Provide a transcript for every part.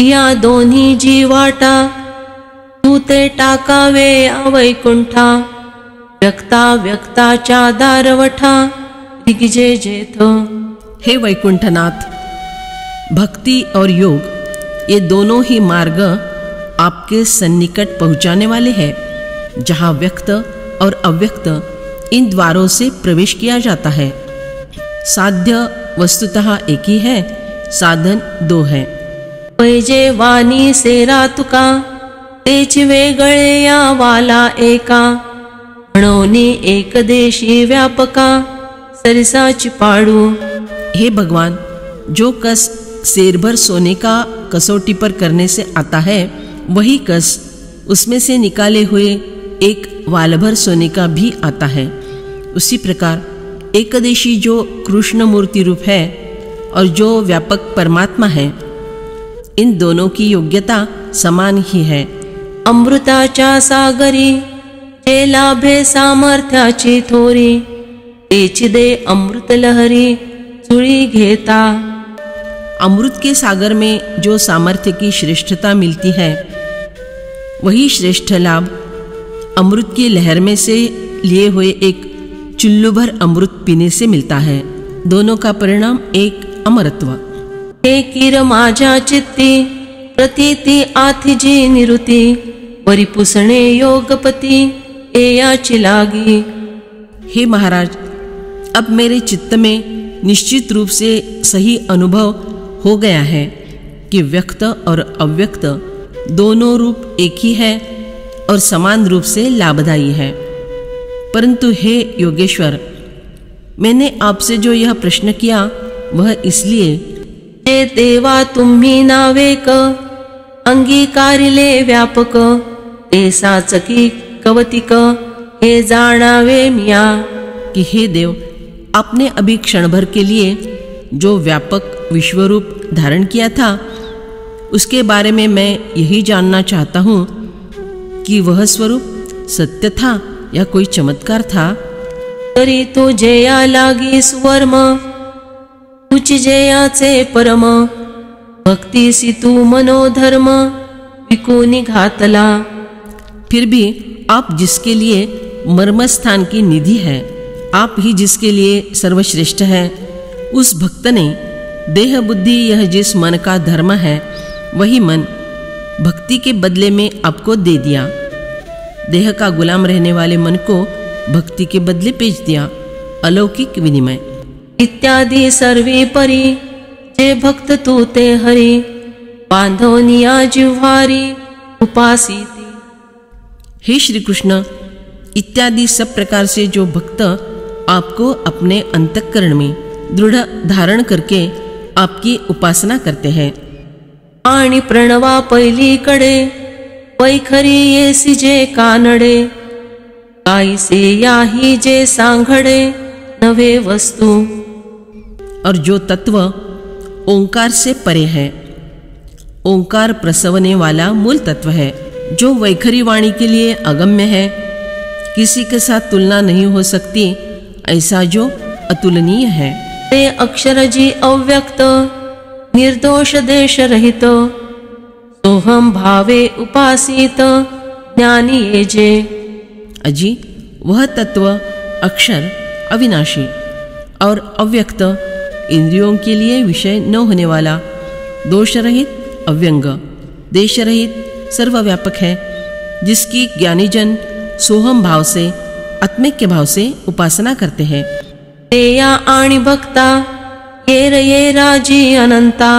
या दोन्ही जीवाटा तू ते टाकावे अवैकुंठा व्यक्ता व्यक्ताच्या दारवठा दिग्जे जेथ। हे वैकुंठनाथ, भक्ति और योग ये दोनों ही मार्ग आपके सन्निकट पहुंचाने वाले हैं, जहाँ व्यक्त और अव्यक्त इन द्वारों से प्रवेश किया जाता है। साध्य वस्तुतः एक ही है, साधन दो है। पैजे वाणी सेरा तुका तेच वेगळे या वाला एका म्हणोनी एकदेशी व्यापका सरिसाची पाडू। हे भगवान, जो कस शेरभर सोने का कसौटी पर करने से आता है, वही कस उसमें से निकाले हुए एक वालभर सोने का भी आता है। उसी प्रकार एकदेशी जो कृष्ण मूर्ति रूप है और जो व्यापक परमात्मा है, इन दोनों की योग्यता समान ही है। अमृताच्या सागरी जे लाभे सामर्थ्याची थोरी तेच दे अमृत लहरी चुळी घेता। अमृत के सागर में जो सामर्थ्य की श्रेष्ठता मिलती है, वही श्रेष्ठ लाभ अमृत की लहर में से लिए हुए एक चुल्लू भर अमृत पीने से मिलता है। दोनों का परिणाम एक अमरत्व। हे किर माझ्या चित्ती प्रतीति आथिजी निरुती वरी पुसणे योगपती एयाची लागी। हे महाराज, अब मेरे चित्त में निश्चित रूप से सही अनुभव हो गया है कि व्यक्त और अव्यक्त दोनों रूप एक ही है और समान रूप से लाभदायी है। परंतु हे योगेश्वर, मैंने आपसे जो यह प्रश्न किया वह इसलिए जे देवा तुम्ही नावेक अंगीकारिले व्यापक ते साचकी कवतिक हे जाणावे मिया। कि हे देव, आपने अभी क्षण भर के लिए जो व्यापक विश्वरूप धारण किया था, उसके बारे में मैं यही जानना चाहता हूँ कि वह स्वरूप सत्य था या कोई चमत्कार था। तरी तो जया लागी सुवर्म तुझ जयाचे परम भक्तीसी तू मनोधर्म विकुनी घातला। फिर भी आप जिसके लिए मर्मस्थान की निधि है, आप ही जिसके लिए सर्वश्रेष्ठ है, उस भक्त ने देह बुद्धि यह जिस मन का धर्म है, वही मन भक्ति के बदले में आपको दे दिया। देह का गुलाम रहने वाले मन को भक्ति के बदले भेज दिया। अलौकिक विनिमय। इत्यादि सर्वी परी जे भक्त तू ते हरि बांधवनिया जिव्हारी उपासीती। हे श्री कृष्ण, इत्यादि सब प्रकार से जो भक्त आपको अपने अंतःकरण में दृढ़ धारण करके आपकी उपासना करते हैं। आणि प्रणवा पहिलीकडे वैखरी येसी जे कानडे काईसे याही जे सांघडे नवे वस्तु। और जो तत्व ओंकार से परे है, ओंकार प्रसवने वाला मूल तत्व है, जो वैखरी वाणी के लिए अगम्य है, किसी के साथ तुलना नहीं हो सकती, ऐसा जो अतुलनीय है। ते अक्षर जी अव्यक्त निर्दोष देश रहित सोहम भावे उपासित ज्ञानी ये जे। अजी, वह तत्व अक्षर अविनाशी और अव्यक्त इंद्रियों के लिए विषय न होने वाला, दोष रहित अव्यंग देश रहित सर्वव्यापक है, जिसकी ज्ञानीजन सोहम भाव से आत्मिक भाव से उपासना करते हैं। तेया आणि भक्ता ये राजी अनंता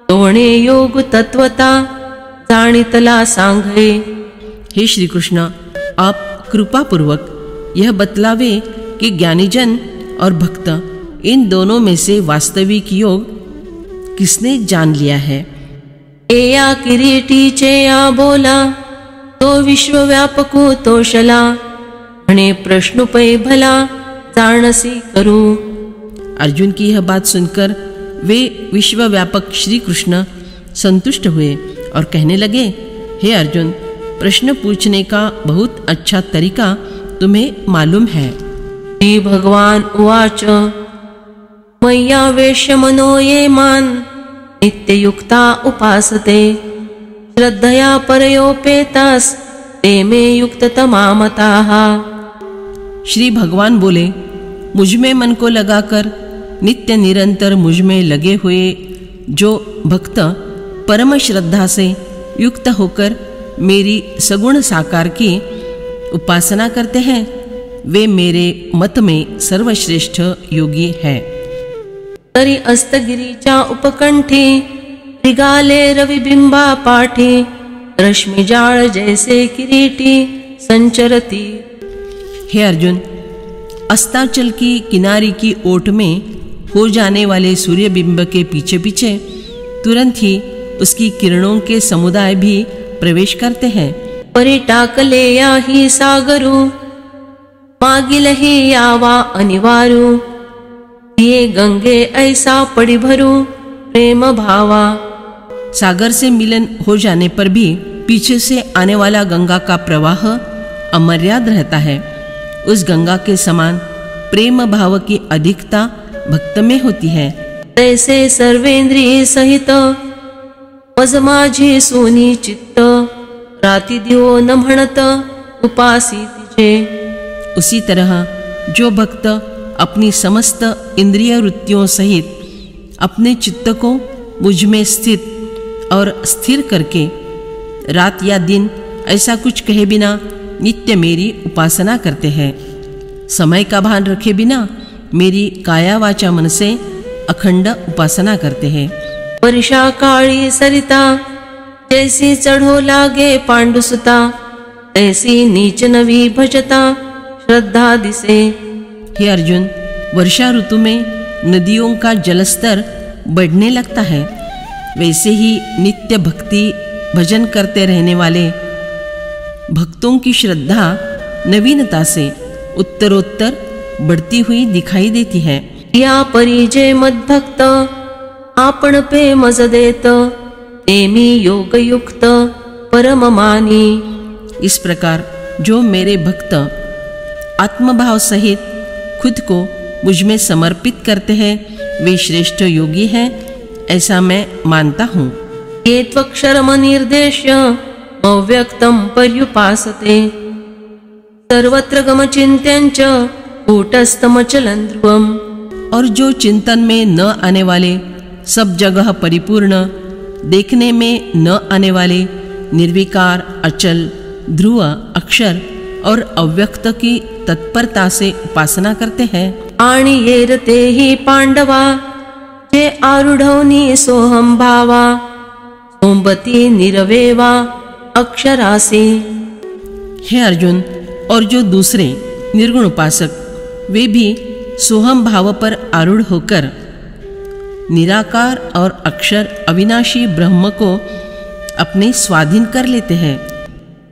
तोणे योग तत्वता जाणितला सांगे। हे श्री कृष्ण, आप कृपा पूर्वक यह बतलावे कि ज्ञानीजन और भक्त इन दोनों में से वास्तविक योग किसने जान लिया है। एया किरीटीचे या बोला तो विश्वव्यापको तोषला म्हणे प्रश्नुपै भला जाणसी करू। अर्जुन की यह बात सुनकर वे विश्वव्यापक श्री कृष्ण संतुष्ट हुए और कहने लगे, हे अर्जुन, प्रश्न पूछने का बहुत अच्छा तरीका तुम्हें मालूम है। श्री भगवान उवाच मय्या वेश्य मनो ये मान नित्ययुक्ता उपासते श्रद्धया परयोपेतास ते मे युक्ततमा मताः। श्री भगवान बोले, मुझ में मन को लगाकर नित्य निरंतर मुझ में लगे हुए जो भक्त परम श्रद्धा से युक्त होकर मेरी सगुण साकार की उपासना करते हैं, वे मेरे मत में सर्वश्रेष्ठ योगी है। तरी अस्तगिरीच्या उपकंठी मृगाले रविबिंबा पाठी रश्मिजाळ जैसे किरीटी संचरती। हे अर्जुन, अस्ताचल की किनारी की ओट में हो जाने वाले सूर्यबिंब के पीछे पीछे तुरंत ही उसकी किरणों के समुदाय भी प्रवेश करते हैं। परिटाकले याही सागरू मागिलही यावा अनिवारू ये गंगे ऐसा पड़ी भरू प्रेम भावा। सागर से मिलन हो जाने पर भी पीछे से आने वाला गंगा का प्रवाह अमर्याद रहता है। उस गंगा के समान प्रेम भाव की अधिकता भक्त में होती है। तैसे सर्वेंद्रिय सहित मज माझी सोनी चित्त राती दिवो न म्हणत उपासी तिचे। उसी तरह जो भक्त अपनी समस्त इंद्रिय वृत्तियों सहित अपने चित्त को मुझ में स्थित और स्थिर करके रात या दिन ऐसा कुछ कहे बिना नित्य मेरी उपासना करते हैं, समय का भान रखे बिना मेरी काया वाचा मन से अखंड उपासना करते हैं। वर्षा काळी सरिता जैसी चढ़ो लागे पांडुसुता ऐसी नीच नवी भजता श्रद्धा दिसे। हे अर्जुन, वर्षा ऋतु में नदियों का जलस्तर बढ़ने लगता है, वैसे ही नित्य भक्ति भजन करते रहने वाले भक्तों की श्रद्धा नवीनता से उत्तरोत्तर बढ़ती हुई दिखाई देती है। या परिजय मद्भक्त आपण पे मज देत तेमी योग युक्त परम मानी। इस प्रकार जो मेरे भक्त आत्मभाव सहित खुद को मुझ में समर्पित करते हैं, वे श्रेष्ठ योगी हैं, ऐसा मैं मानता हूँ। ये त्वक्षरम निर्देश्य अव्यक्तम पर्युपासते सर्वत्र गम चिंत्यंच कूटस्थम चलन ध्रुवम। और जो चिंतन में न आने वाले, सब जगह परिपूर्ण, देखने में न आने वाले, निर्विकार, अचल, ध्रुव, अक्षर और अव्यक्त की तत्परता से उपासना करते हैं। आणि येरते ही पांडवा जे आरूढवनी सोहम भावा सोमबती निरवेवा अक्षरासी। हे अर्जुन, और जो दूसरे निर्गुण उपासक वे भी सोहम भाव पर आरूढ़ होकर निराकार और अक्षर अविनाशी ब्रह्म को अपने स्वाधीन कर लेते हैं।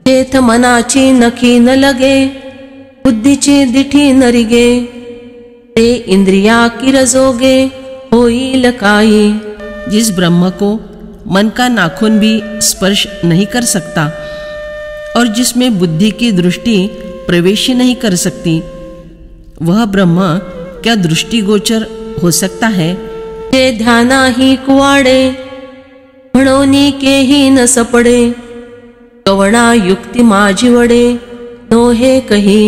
जेथ मनाची नखी न लगे बुद्धीची दिठी न रिगे ते इंद्रिया की रजोगे होईल काई। जिस ब्रह्म को मन का नाखून भी स्पर्श नहीं कर सकता और जिसमें बुद्धि की दृष्टि प्रवेश नहीं कर सकती, वह ब्रह्म क्या दृष्टिगोचर हो सकता है? जे ध्याना ही कुवाडे म्हणोनी के ही न सपडे कवणा युक्ति माझी वडे नो हे कही।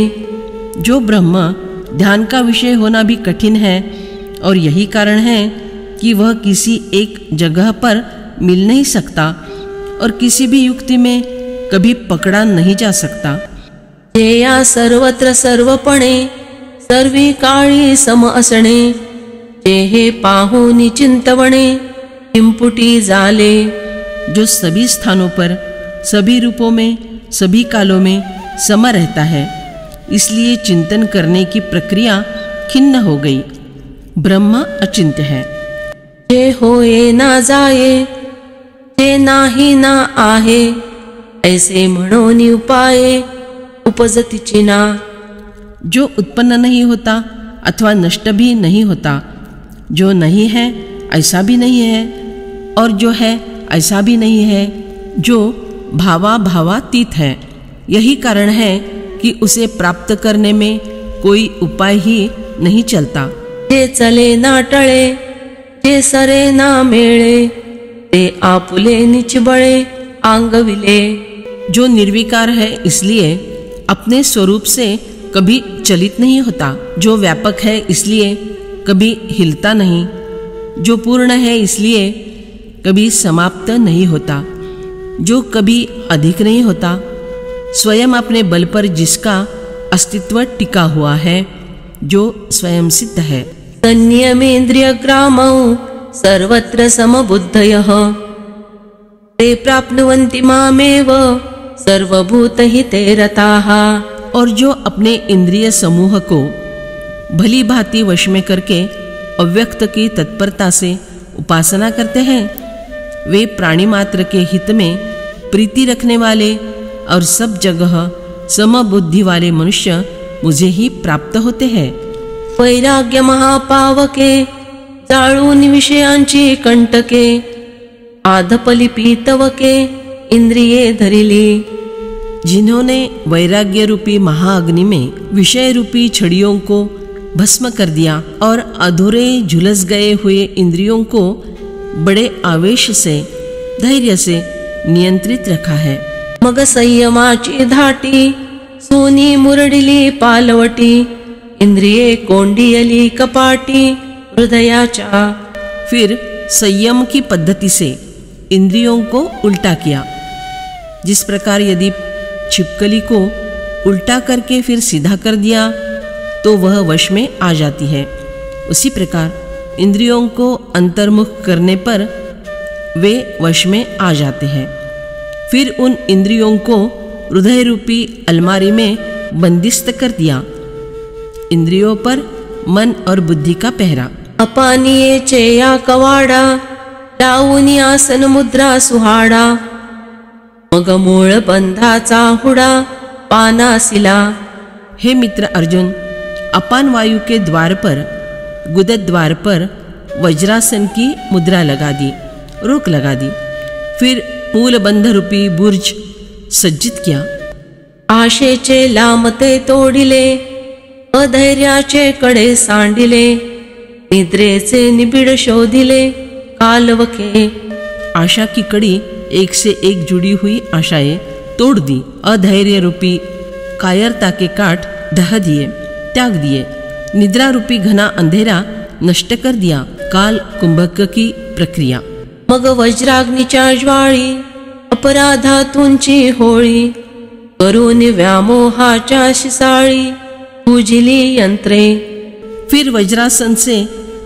जो ब्रह्म ध्यान का विषय होना भी कठिन है और यही कारण है कि वह किसी एक जगह पर मिल नहीं सकता और किसी भी युक्ति में कभी पकड़ा नहीं जा सकता। जेया सर्वत्र सर्वपणे सर्वी काळी सम असणे जे हे पाहुनी चिंतवणे हिमपुटी जाले। जो सभी स्थानों पर, सभी रूपों में, सभी कालों में सम रहता है, इसलिए चिंतन करने की प्रक्रिया खिन्न हो गई। ब्रह्म अचिंत्य है। जे होए ना जाए जे नाही ना आहे ऐसे म्हणोनी उपाये उपजतीची ना। जो उत्पन्न नहीं होता अथवा नष्ट भी नहीं होता, जो नहीं है ऐसा भी नहीं है और जो है ऐसा भी नहीं है, जो भावातीत है, यही कारण है कि उसे प्राप्त करने में कोई उपाय ही नहीं चलता। जे चले ना टळे जे सरे ना मेळे ते आपुले निचबळे आंगविले। जो निर्विकार है इसलिए अपने स्वरूप से कभी चलित नहीं होता, जो व्यापक है इसलिए कभी हिलता नहीं, जो पूर्ण है इसलिए कभी समाप्त नहीं होता, जो कभी अधिक नहीं होता, स्वयं अपने बल पर जिसका अस्तित्व टिका हुआ है, जो स्वयं सिद्ध है। संयमेन्द्रिय ग्रामौ सर्वत्र समबुद्धयः ते प्राप्नुवन्ति मामेव सर्वभूतहिते रताः। और जो अपने इंद्रिय समूह को भली भांति वश में करके अव्यक्त की तत्परता से उपासना करते हैं, वे प्राणी मात्र के हित में प्रीति रखने वाले और सब जगह समबुद्धि वाले मनुष्य मुझे ही प्राप्त होते हैं। वैराग्य महापावके जाळून विषयांची कंटके आधपली पीतवके इंद्रिये धरिली। जिन्होंने वैराग्य रूपी महाअग्नि में विषय रूपी छड़ियों को भस्म कर दिया और अधूरे झुलस गए हुए इंद्रियों को बड़े आवेश से धैर्य से नियंत्रित रखा है। मग संयमाची धाटी सोनी मुरडिली पालवटी इंद्रिये कोंडियली कपाटी हृदयाचा। फिर संयम की पद्धति से इंद्रियों को उल्टा किया। जिस प्रकार यदि छिपकली को उल्टा करके फिर सीधा कर दिया तो वह वश में आ जाती है, उसी प्रकार इंद्रियों को अंतर्मुख करने पर वे वश में आ जाते हैं। फिर उन इंद्रियों को हृदय रूपी अलमारी में बंदिस्त कर दिया। इंद्रियों पर मन और बुद्धि का पहरा। अपानिये चेया कवाडा लावूनी आसन मुद्रा सुहाडा मग मूळ बंधाचा हुडा पानासिला। हे मित्र अर्जुन, अपान वायु के द्वार पर गुदत द्वार पर वज्रासन की मुद्रा लगा दी, रोक लगा दी। फिर मूल बंध रूपी बुर्ज सज्जित किया। आशेचे लामते तोडिले अधैर्याचे कडे सांडिले निद्रेचे निबिड शोधिले कालवके। आशा की कड़ी एक से एक जुड़ी हुई आशाएं तोड़ दी, अधैर्य रूपी कायरता के काट ढह दिए, त्याग दिए, निद्रा रूपी घना अंधेरा नष्ट कर दिया, काल कुंभक की प्रक्रिया। मग वज्राग्नीच्या ज्वाळी अपराधातूंची होळी करून व्यामोहाच्या शिसाळी पूजिली यंत्रे। फिर वज्रासन से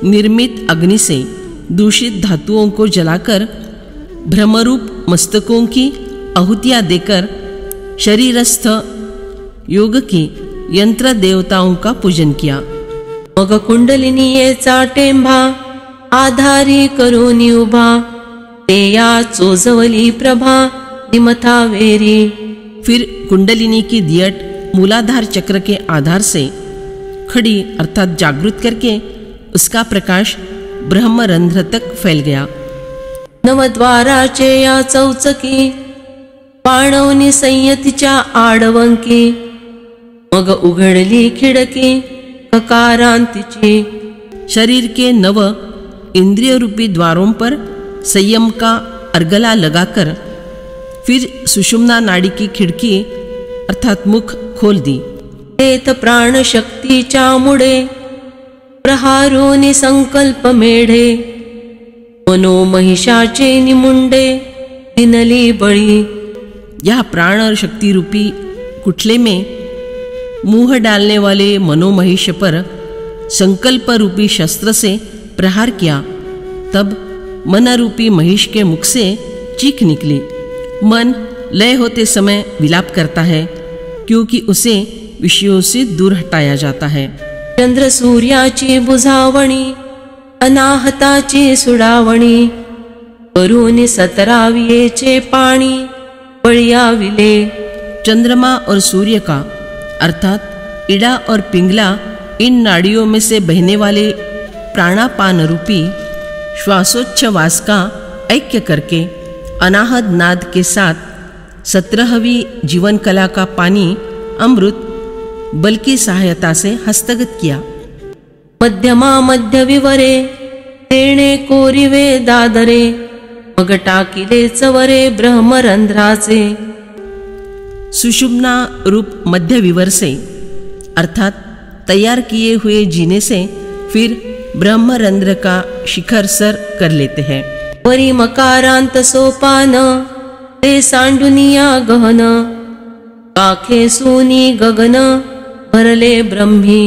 निर्मित अग्नि से दूषित धातुओं को जलाकर भ्रमरूप मस्तकों की आहुतियां देकर शरीरस्थ योग की यंत्र देवताओं का पूजन किया। मग कुंडलिनीयेचा टेंभा आधारी करून उभा ते या चोजवली प्रभा निमथावेरी। फिर कुंडलिनी की दियट मूलाधार चक्र के आधार से खड़ी अर्थात जागृत करके उसका प्रकाश ब्रह्मरंध्र तक फैल गया। नवद्वाराचे या चौचकी पाणवनी संयतीच्या आडवंकी मग उघडली खिडकी ककारांतीची। शरीर के नव इंद्रिय रूपी द्वारों पर संयम का अर्गला लगाकर फिर सुषुम्ना नाड़ी की खिड़की अर्थात मुख खोल दी। तेथ प्राण शक्तीच्या मुडे प्रहारोनी संकल्प मेढे मनोमहिषाचे निमुंडे दिनली बळी। यह प्राण और शक्ति रूपी कुठले में मुंह डालने वाले मनोमहिष पर संकल्प रूपी शस्त्र से प्रहार किया, तब मन रूपी महिष के मुख से चीख निकली। मन लय होते समय विलाप करता है क्योंकि उसे विषयों से दूर हटाया जाता है। चंद्र सूर्याची बुझावणी अनाहताची सुडावणी करून सतरावियेचे पाणी बळियाविले। चंद्रमा और सूर्य का अर्थात इड़ा और पिंगला इन नाड़ियों में से बहने वाले प्राणापान रूपी श्वासोच्छ्वास का ऐक्य करके अनाहत नाद के साथ 17वीं जीवन कला का पानी अमृत बल की सहायता से हस्तगत किया। मध्यमा मध्य विवरे तेणे कोरिवे दादरे मग टाकिले चवरे ब्रह्मरंध्राचे। सुषुम्ना रूप मध्य विवर से अर्थात तैयार किए हुए जीने से फिर ब्रह्मरंध्र का शिखर सर कर लेते हैं। वरी मकारांत सोपान ते सांडुनिया गहन, काखे सूनी गगन भरले ब्रह्मी।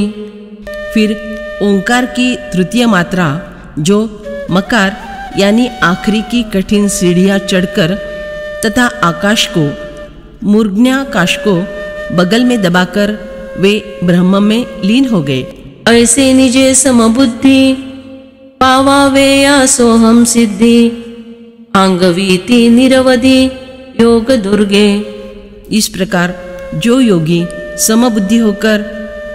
फिर ओंकार की तृतीय मात्रा जो मकार यानी आखिरी की कठिन सीढ़ियाँ चढ़कर तथा आकाश को मूर्ध्याकाश को बगल में दबाकर वे ब्रह्म में लीन हो गए। ऐसे निजे समबुद्धि पावावे या सोहम सिद्धि, आंगवीति निरवधि योग दुर्गे। इस प्रकार जो योगी समबुद्धि होकर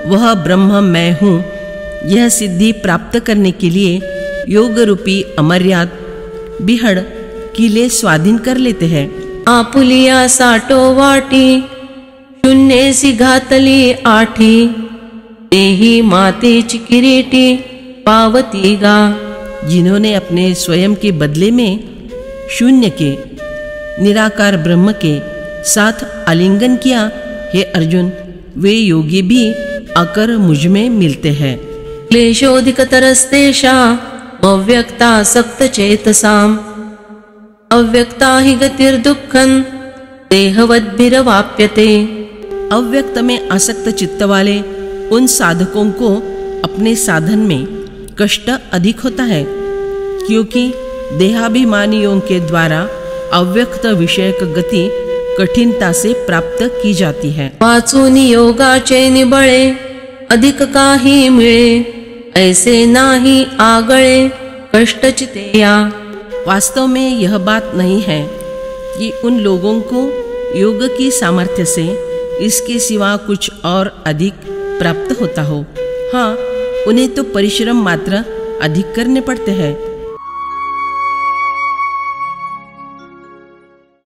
वह ब्रह्म मैं हूँ यह सिद्धि प्राप्त करने के लिए योग रूपी अमर्याद बिहड़ किले स्वाधीन कर लेते हैं। आपुलिया साटो वाटी शून्य सी घातली आठी, तेही मातेची किरीटी पावती गा। जिन्होंने अपने स्वयं के बदले में शून्य के निराकार ब्रह्म के साथ आलिंगन किया, हे अर्जुन वे योगी भी आकर मुझ में मिलते हैं। क्लेशोधिकतरस्तेषा अव्यक्ता सक्त चेतसाम, अव्यक्ता ही गतिर्दुःखं देहवद्भिरवाप्यते। अव्यक्त में आसक्त चित्त वाले उन साधकों को अपने साधन में कष्ट अधिक होता है, क्योंकि देहाभिमानियों के द्वारा अव्यक्त विषयक गति कठिनता से प्राप्त की जाती है। वाचून योगाचे निबळे अधिक काही मिळे, ऐसे नाही आगळे कष्टचितेया। वास्तव में यह बात नहीं है कि उन लोगों को योग की सामर्थ्य से इसके सिवा कुछ और अधिक प्राप्त होता हो। हाँ, उन्हें तो परिश्रम मात्र अधिक करने पड़ते हैं।